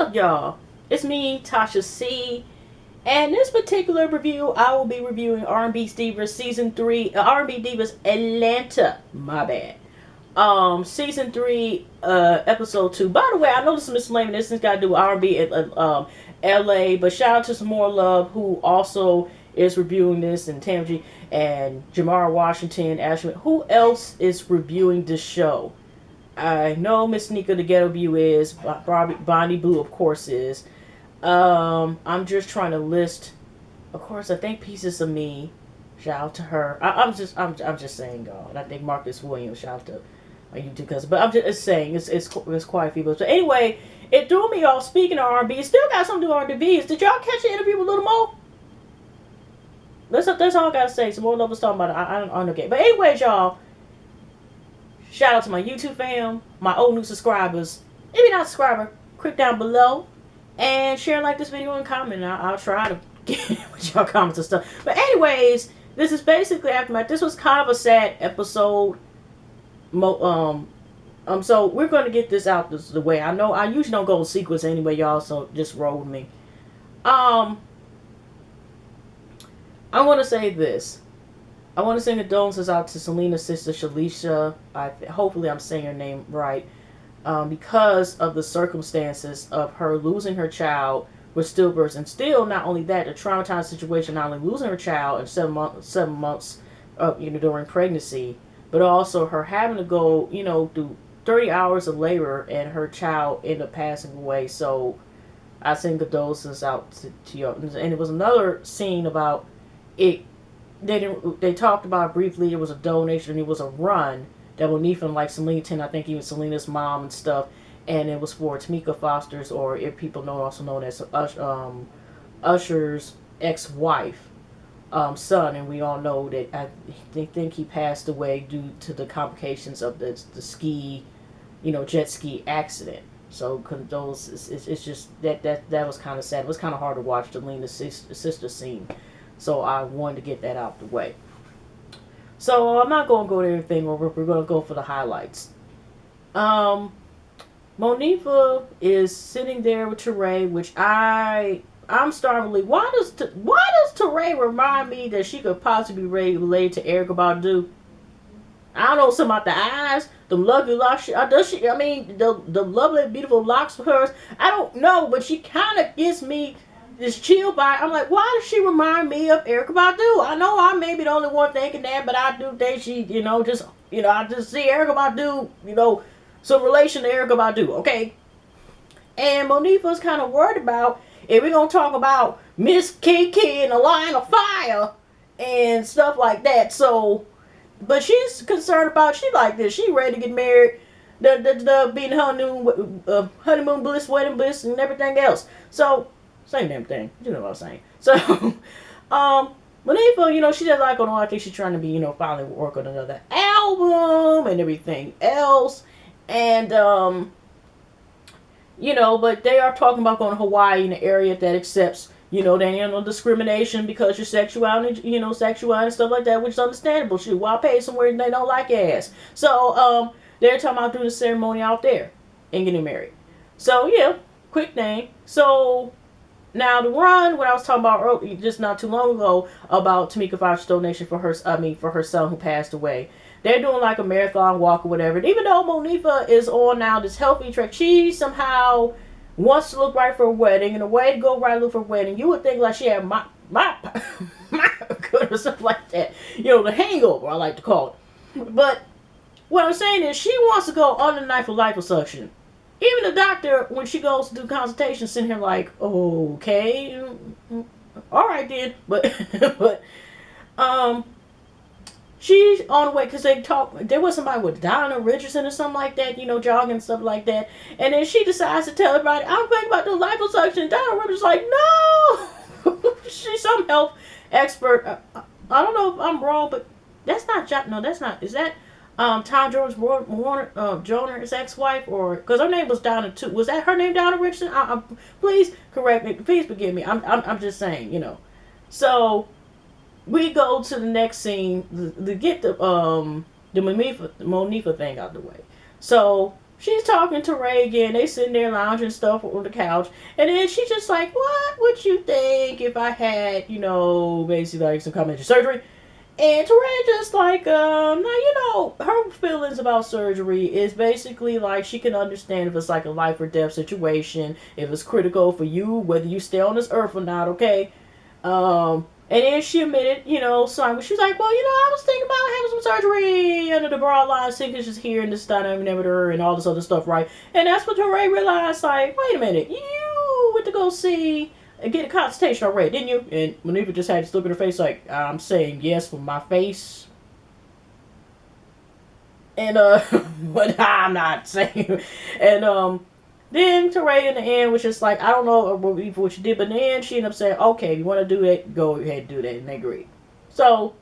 up, y'all? It's me, Tasha C. And this particular review, I will be reviewing R&B Divas Season 3, R&B Divas Atlanta. My bad. Season 3, Episode 2. By the way, I know this is Miss Selena. This has got to do with R&B LA. But shout out to Some More Love, who also is reviewing this, and Tamji and Jamar Washington, Ashley. Who else is reviewing this show? I know Miss Nika the Ghetto View is. Bonnie Blue, of course, is. I'm just trying to list. Of course, I think Pieces of Me. Shout out to her. I'm just saying, y'all. And I think Marcus Williams. Shout out to my YouTube cousin. But I'm just saying, it's quite a few. But anyway, it threw me off. Speaking of R&B, it still got something to do with R&B. Did y'all catch the interview with Little Mo? That's all I gotta say. Some More Love was talking about it. I don't know. But anyways, y'all. Shout out to my YouTube fam, my old new subscribers. If you're not a subscriber, click down below and share, like this video, and comment. I'll try to get with y'all comments and stuff. But anyways, this is basically Aftermath. This was kind of a sad episode. So we're going to get this out the way. I know I usually don't go in sequence anyway, y'all, so just roll with me. I want to say this. I want to send condolences out to Selena's sister, Shalisha. Hopefully I'm saying her name right. Because of the circumstances of her losing her child with stillbirth. And still, not only that, the traumatized situation, not only losing her child in 7 months during pregnancy, but also her having to go, through 30 hours of labor, and her child ended up passing away. So I send condolences out to you. And it was another scene about it. They talked about it briefly. It was a donation, and it was a run that Monifah, like Selena, I think even Selena's mom and stuff, and it was for Tamika Foster's, or if people know, also known as Usher's ex-wife, son, and we all know that they think he passed away due to the complications of the ski, jet ski accident. So condolences. It's just that was kind of sad. It was kind of hard to watch Selena's sister scene. So I wanted to get that out the way. So I'm not going to go to everything over. We're going to go for the highlights. Monifah is sitting there with Teray, which I'm starting to believe. Why does Teray remind me that she could possibly be related to Erykah Badu? I don't know, something about the eyes, the lovely locks. Does she? I mean, the lovely, beautiful locks of hers. I don't know, but she kind of gives me this chill by. I'm like, why does she remind me of Erykah Badu? I know I may be the only one thinking that, but I do think she, I just see Erykah Badu, some relation to Erykah Badu, okay? And Monifah's kind of worried about if we're gonna talk about Miss Kiki and the Line of Fire and stuff like that. So, but she's concerned about. She like this. She ready to get married. The being honeymoon bliss, wedding bliss, and everything else. So. Same damn thing. You know what I'm saying. So, Monifah, she does like, I think she's trying to be, finally work on another album and everything else. And, but they are talking about going to Hawaii, in an area that accepts, there ain't no discrimination because your sexuality, sexuality and stuff like that, which is understandable. Shoot, why pay somewhere they don't like your ass? So, they're talking about doing the ceremony out there and getting married. So, yeah, quick thing. So, now the run, what I was talking about earlier, just not too long ago, about Tamika Foster's donation for her son who passed away. They're doing like a marathon walk or whatever. And even though Monifah is on now this healthy track, she somehow wants to look right for a wedding, and the way to go right look for a wedding, you would think like she had my good or something like that. The hangover, I like to call it. But what I'm saying is she wants to go under the knife for liposuction. Even the doctor, when she goes to do consultation, sitting here like, okay, all right then. But she's on the way, because there was somebody with Donna Richardson or something like that, jogging and stuff like that. And then she decides to tell everybody, I'm thinking about doing liposuction. And Donna Richardson's like, no! She's some health expert. I don't know if I'm wrong, but that's not, is that Tom Joner's ex-wife, or because her name was Donna too. Was that her name, Donna Richardson? Please correct me. Please forgive me. I'm just saying, So we go to the next scene to get the Monifah thing out of the way. So she's talking to Ray again. They sitting there lounging stuff on the couch. And then she's just like, what would you think if I had, basically like some kind of surgery? And Teray just like, now, her feelings about surgery is basically like she can understand if it's like a life or death situation, if it's critical for you, whether you stay on this earth or not, okay? And then she admitted, something. She was like, well, I was thinking about having some surgery under the broad line, sickness is here and this dynamic and all this other stuff, right? And that's what Teray realized, like, wait a minute, you went to go see get a consultation already, didn't you? And Monifah just had this look at her face like, I'm saying yes with my face. And, but I'm not saying. And, then Teray in the end was just like, I don't know what you did, but in the end she ended up saying, okay, if you want to do that, go ahead and do that. And they agreed. So,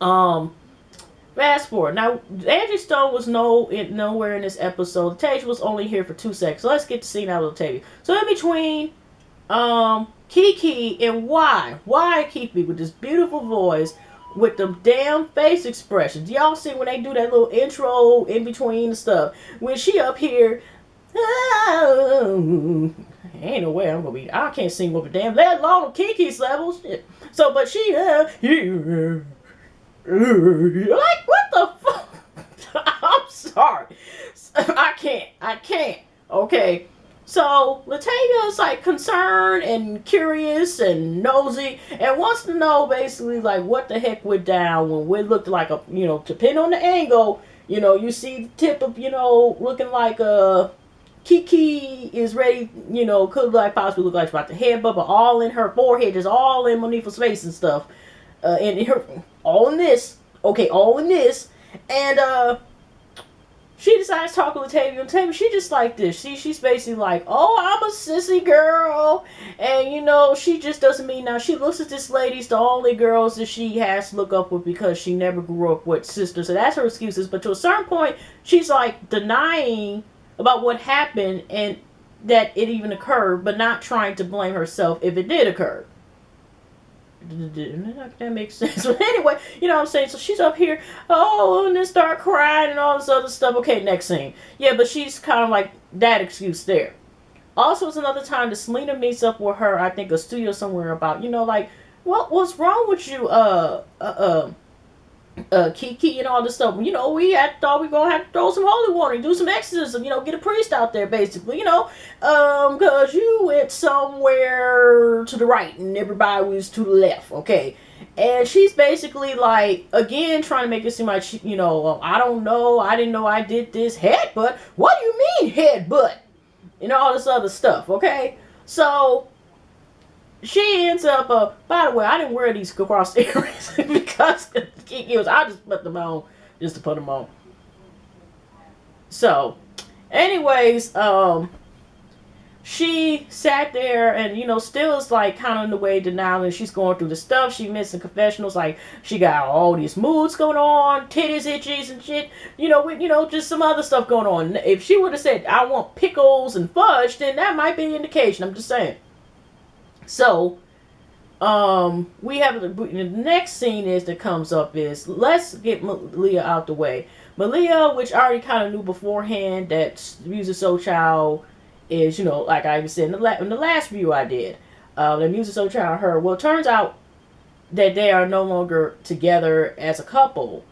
fast forward. Now, Angie Stone was nowhere in this episode. Tasia was only here for 2 seconds. So let's get the scene out of Tavia. So in between Kiki and Y Kiki with this beautiful voice with them damn face expressions. Y'all see when they do that little intro in between the stuff. When she up here, ain't no way I'm gonna be. I can't sing with a damn, let alone on Kiki's level. Shit. So, but she, like, what the fuck? I'm sorry. I can't. Okay. So, Latavia is like concerned and curious and nosy and wants to know basically like what the heck went down when we looked like a, depending on the angle, you see the tip of, looking like Kiki is ready, could like possibly look like she's about to headbutt, but all in her forehead, just all in Monifah's face and stuff. And her, all in this. Okay, all in this. And, she decides to talk to Latavia, and Latavia, she just like this. She's basically like, oh, I'm a sissy girl. And, she just doesn't mean now. She looks at this lady's the only girls that she has to look up with because she never grew up with sisters. So that's her excuses. But to a certain point, she's like denying about what happened and that it even occurred, but not trying to blame herself if it did occur. That makes sense. But anyway, you know what I'm saying? So she's up here, and then start crying and all this other stuff. Okay, next scene. Yeah, but she's kind of like that excuse there. Also, it's another time that Selena meets up with her, I think, a studio somewhere about, like, what's wrong with you, Kiki and all this stuff. We thought we were going to have to throw some holy water and do some exorcism, get a priest out there, basically, because you went somewhere to the right and everybody was to the left, okay? And she's basically, like, again, trying to make it seem like, she, I don't know, I didn't know I did this headbutt. What do you mean headbutt? And all this other stuff, okay? So she ends up, by the way, I didn't wear these cross earrings because Kiki was, I just put them on just to put them on. So, anyways, she sat there and, still is like kind of in the way denial, and she's going through the stuff. She missing confessionals, like she got all these moods going on, titties itchies and shit, just some other stuff going on. If she would have said, I want pickles and fudge, then that might be an indication. I'm just saying. So, we have the next scene that comes up is, let's get Malia out the way. Malia, which I already kind of knew beforehand that Music Soul Child is, like I said in the last review I did, the Music Soul Child, her. Well, it turns out that they are no longer together as a couple,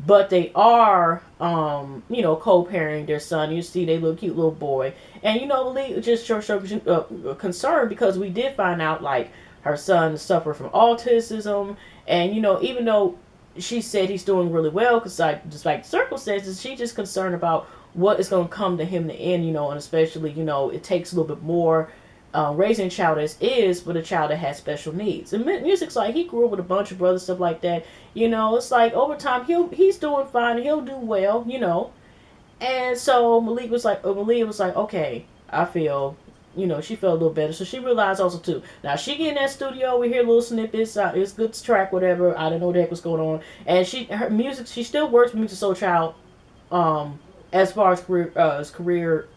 but they are, co-parenting their son. You see they little cute little boy. And, Malia just shows concern because we did find out, like, her son suffered from autism. And, even though she said he's doing really well, because, like, despite the circumstances, she's just concerned about what is going to come to him in the end, and especially, it takes a little bit more raising a child as is, but a child that has special needs. And Music's like, he grew up with a bunch of brothers, stuff like that. It's like, over time, he's doing fine, he'll do well, And so Malia was like, okay, I feel, she felt a little better. So she realized also, too. Now, she get in that studio, we hear little snippets, it's good to track, whatever. I didn't know what the heck was going on. And her music, she still works with Music Soul Child, as far as career,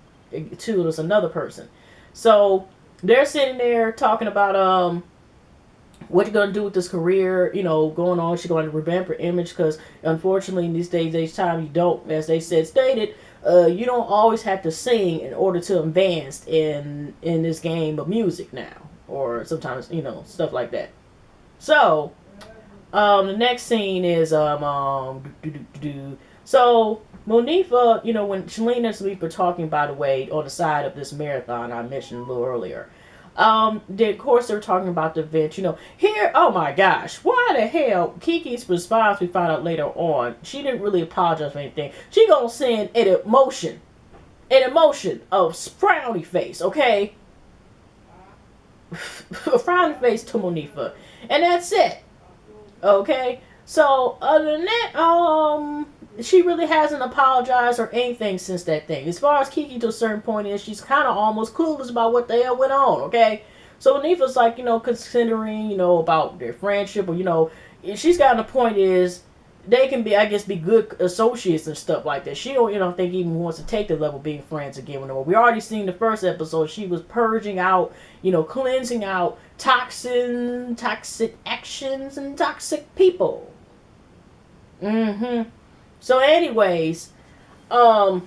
too, as another person. So they're sitting there talking about what you're going to do with this career, going on. She's going to revamp her image because, unfortunately, in these days, time, you don't, as they stated, You don't always have to sing in order to advance in this game of music now, or sometimes stuff like that. So the next scene is so Monifah, when Selena and Sleep were talking, by the way, on the side of this marathon I mentioned a little earlier. Of course, they're talking about the event. Here, oh my gosh, why the hell? Kiki's response, we find out later on, she didn't really apologize for anything. She gonna send an emotion of frowny face, okay? A frowny face to Monifah, and that's it, okay? So other than that, she really hasn't apologized or anything since that thing. As far as Kiki to a certain point is, she's kind of almost clueless about what the hell went on, okay? So Monifah's like, considering, about their friendship, or, she's gotten a point is, they can be, I guess, be good associates and stuff like that. She don't, think even wants to take the level of being friends again with them. We already seen the first episode, she was purging out, cleansing out toxic actions and toxic people. So anyways, like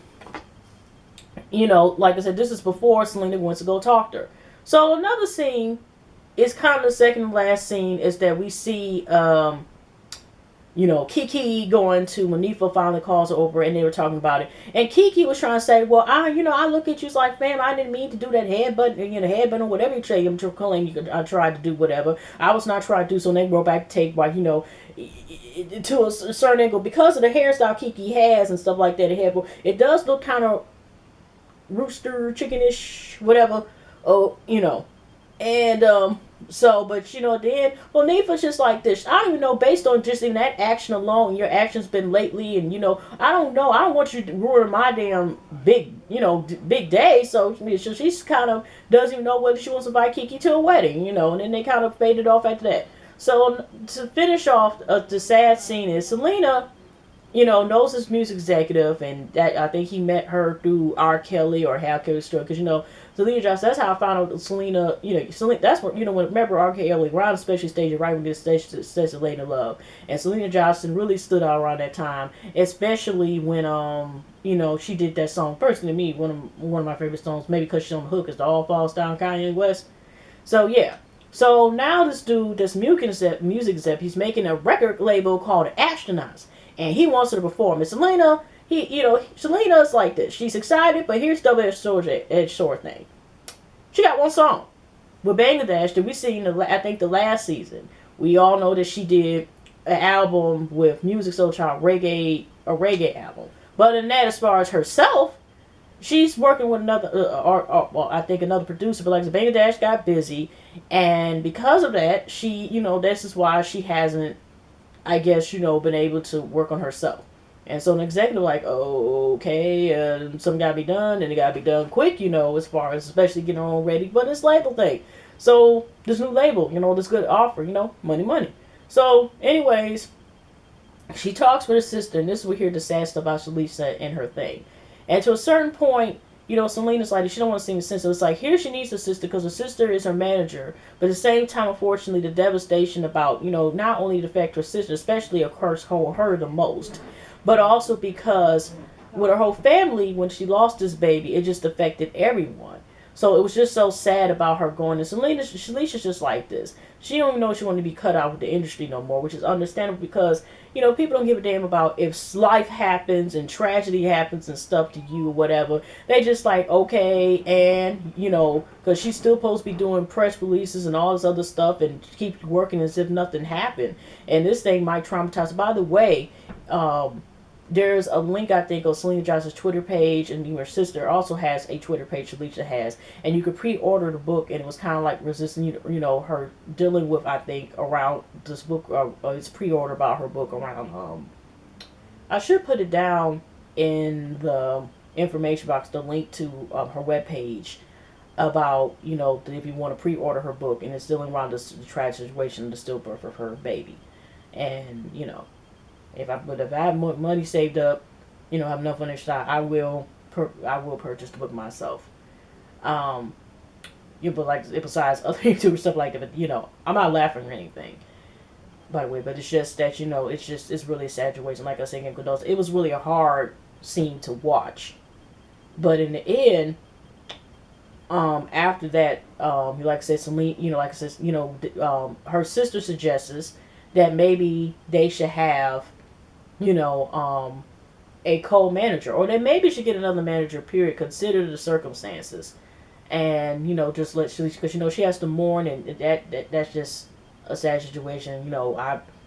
I said, this is before Selena wants to go talk to her. So another scene is kind of the second to last scene is that we see, Kiki going to Monifah, finally calls her over, and they were talking about it. And Kiki was trying to say, well, I look at you as like, fam, I didn't mean to do that headbutt or whatever you say. I'm claim I tried to do whatever. I was not trying to do so. And they go back to take, like, to a certain angle, because of the hairstyle Kiki has and stuff like that. It does look kind of rooster chickenish, whatever. And so, but at the end, Monifah's just like this. I don't even know, based on just in that action alone, your action's been lately, and I don't know. I don't want you to ruin my damn big day. So she's kind of doesn't even know whether she wants to invite Kiki to a wedding, and then they kind of faded off after that. So to finish off, the sad scene is Selena, knows this music executive, and that I think he met her through R. Kelly or Hal Kelly's story, because Selena Johnson. That's how I found out Selena. Selena. That's what remember R. Kelly around, especially stage right when this stage Selena Love, and Selena Johnson really stood out around that time, especially when she did that song. Personally, to me, one of my favorite songs, maybe because she's on the hook, is the All Falls Down Kanye West. So yeah. So now this dude, this music exec, he's making a record label called Astronauts, and he wants her to perform. And Selena, Selena's like this. She's excited, but here's the double-edged sword thing. She got one song with Bangladesh that we seen I think the last season. We all know that she did an album with Music Soul Child, a reggae album. But in that, as far as herself, she's working with another, I think another producer, but like Bangladesh got busy, and because of that, she, this is why she hasn't, I guess, been able to work on herself. And so an executive like, oh, okay, something gotta be done, and it gotta be done quick, as far as especially getting her own ready for this label thing. So this new label, this good offer, money. So anyways, she talks with her sister, and this is we hear the sad stuff about Shalisa and her thing. And to a certain point, Selena's like, she don't want to seem sensitive. It's like, here she needs her sister because her sister is her manager. But at the same time, unfortunately, the devastation about, not only the affect her sister, especially, of course, her the most, but also because with her whole family, when she lost this baby, it just affected everyone. So it was just so sad about her going. And Shalisha's just like this. She don't even know she wanted to be cut out with the industry no more, which is understandable because, people don't give a damn about if life happens and tragedy happens and stuff to you or whatever. They just like, okay, and, because she's still supposed to be doing press releases and all this other stuff and keep working as if nothing happened. And this thing might traumatize. By the way, there's a link, I think, on Selena Johnson's Twitter page, and her sister also has a Twitter page Alicia has, and you could pre-order the book, and it was kind of like resisting, her dealing with, I think, around this book, it's pre-order about her book around, I should put it down in the information box, the link to her webpage about, if you want to pre-order her book, and it's dealing around the tragic situation of the stillbirth of her baby, and, if I have money saved up, have enough on their side, I will purchase the book myself. But like besides other YouTube stuff like that, but I'm not laughing or anything, by the way. But it's just that it's really a sad situation. Like I was saying, it was really a hard scene to watch But in the end, after that, like I said, Selena, like I said, her sister suggests that maybe they should have, you know, a co-manager, or they maybe should get another manager. Period. Consider the circumstances, and just let she, because she has to mourn, and that's just a sad situation.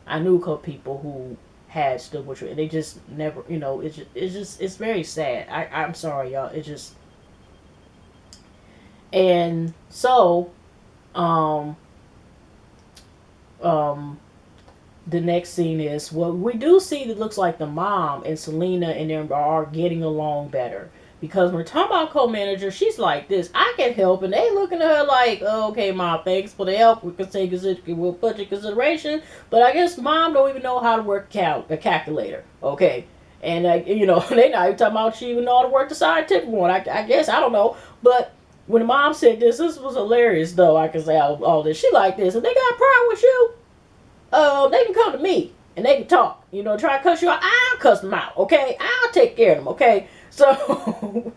I knew a couple people who had stood with her, and they just never, it's very sad. I'm sorry, y'all. It just, and so, um, um, the next scene is, well, we do see that looks like the mom and Selena and them are getting along better. Because when we're talking about co-manager, she's like this, I can help, and they looking at her like, oh, okay, mom, thanks for the help. We'll put in consideration, but I guess mom don't even know how to work a calculator, okay? And they not even talking about she even know how to work the scientific one. I guess I don't know, but when the mom said this was hilarious though. I can say all this. She like this, and they got a problem with you. They can come to me and they can talk. Try to cuss you out. I'll cuss them out. Okay, I'll take care of them. Okay, so,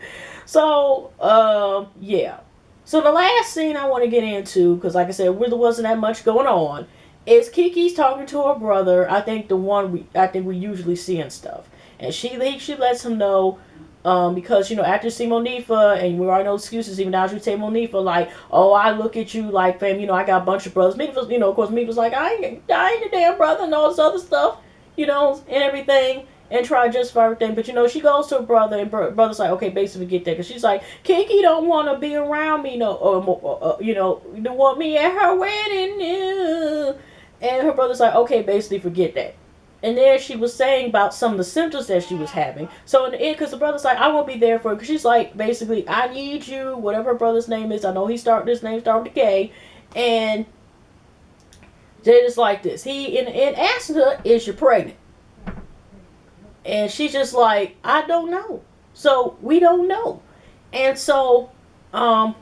yeah. So the last scene I want to get into, because like I said, there wasn't that much going on, is Kiki's talking to her brother. I think we usually see and stuff, and she lets him know. Because after you see Monifah, and we already know excuses, even now she say Monifah like, oh, I look at you like, fam, I got a bunch of brothers. Monifah, of course, Monifah's like, I ain't your damn brother and all this other stuff, and everything, and try to justify everything. But she goes to her brother, and brother's like, okay, basically get that, because she's like, Kiki don't want to be around me, don't want me at her wedding, and her brother's like, okay, basically forget that. And there she was saying about some of the symptoms that she was having. So in the end, because the brother's like, I won't be there for it. Because she's like, basically, I need you, whatever her brother's name is. I know his name started with K. And they're just like this. He, in asking her, is you pregnant? And she's just like, I don't know. So we don't know. And so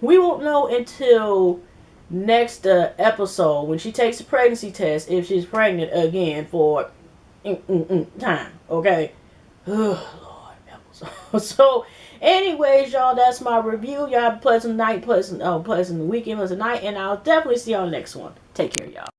we won't know until next episode when she takes a pregnancy test if she's pregnant again for time, okay? Oh, Lord. So, anyways, y'all, that's my review. Y'all have a pleasant night, pleasant weekend, pleasant night, and I'll definitely see y'all next one. Take care, y'all.